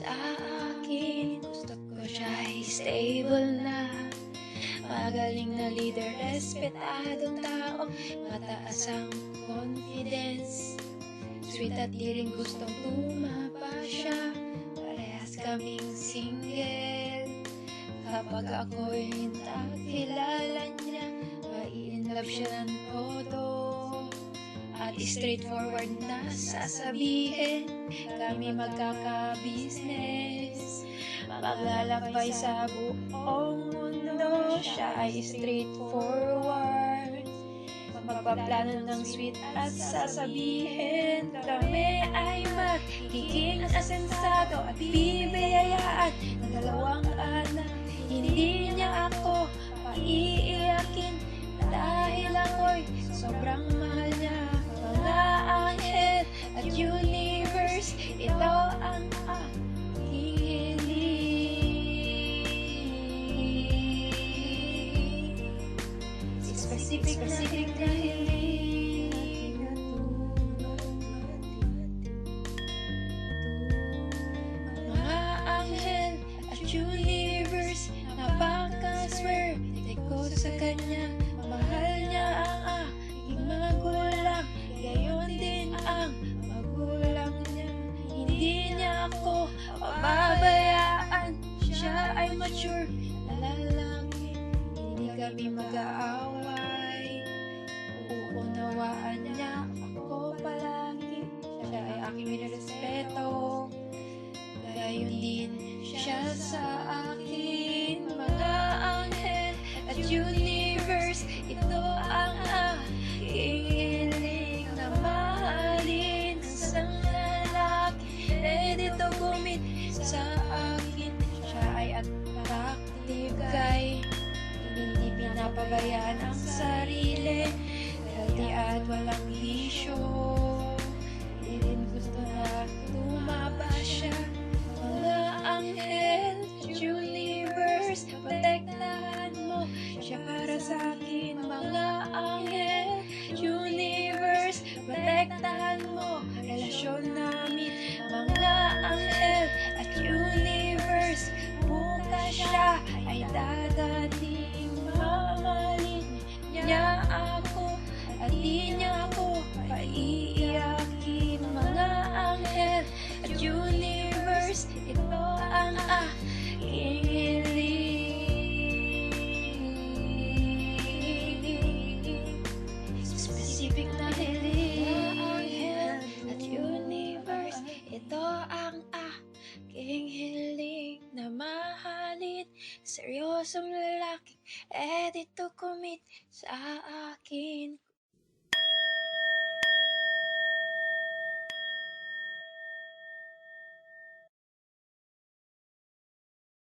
sa akin. Gusto ko siya ay stable na, magaling na leader, respetadong tao, mataas ang confidence. Sweet at di rin gustong tumapa siya, parehas kaming single. Kapag ako'y nakilala niya, mai-inlove siya ng todo. At straightforward na sasabihin, kami magkaka-business. Maglalakbay sa buong mundo, siya ay straightforward. Magpaplano ng sweet at sasabihin, kami ay magiging asensado at bibiyayaan ng dalawang anak. Hindi niya ako paiiyakin dahil ako'y sobrang mahal niya. Mga anghel at universe, ito ang aking hiling. Specific na hiling. Mga anghel at universe, napaka-swerte ko sa kanya. Mahal niya ang aking magulang, gayon din ang magulang niya. Hindi niya ako pababayaan, siya ay mature na lalaki. Hindi kami mag-aaway, uunawaan niya ako palagi. Siya ay aking nirespeto, gayon din siya sa akin. Mga anghel at universe, ito ang aking hiling, na mahalin ang isang lalaki. Ready to commit sa akin, siya ay attractive guy, hindi pinapabayaan ang sarili, healthy at walang bisyo. Hindi rin gusto na tumaba siya. Mga anghel at universe, protektahan mo siya para sa akin. Mga anghel, universe, protektahan mo relasyon namin. Mga anghel at universe, bukas siya ay dadating. Mamahalin niya ako at di niya ako paiiyakin. Mga anghel at universe, ito ang aking hiling. Specific na hiling. Mga anghel at universe, ito ang aking hiling, na mahalin seryosong lalaki, ready to commit sa akin.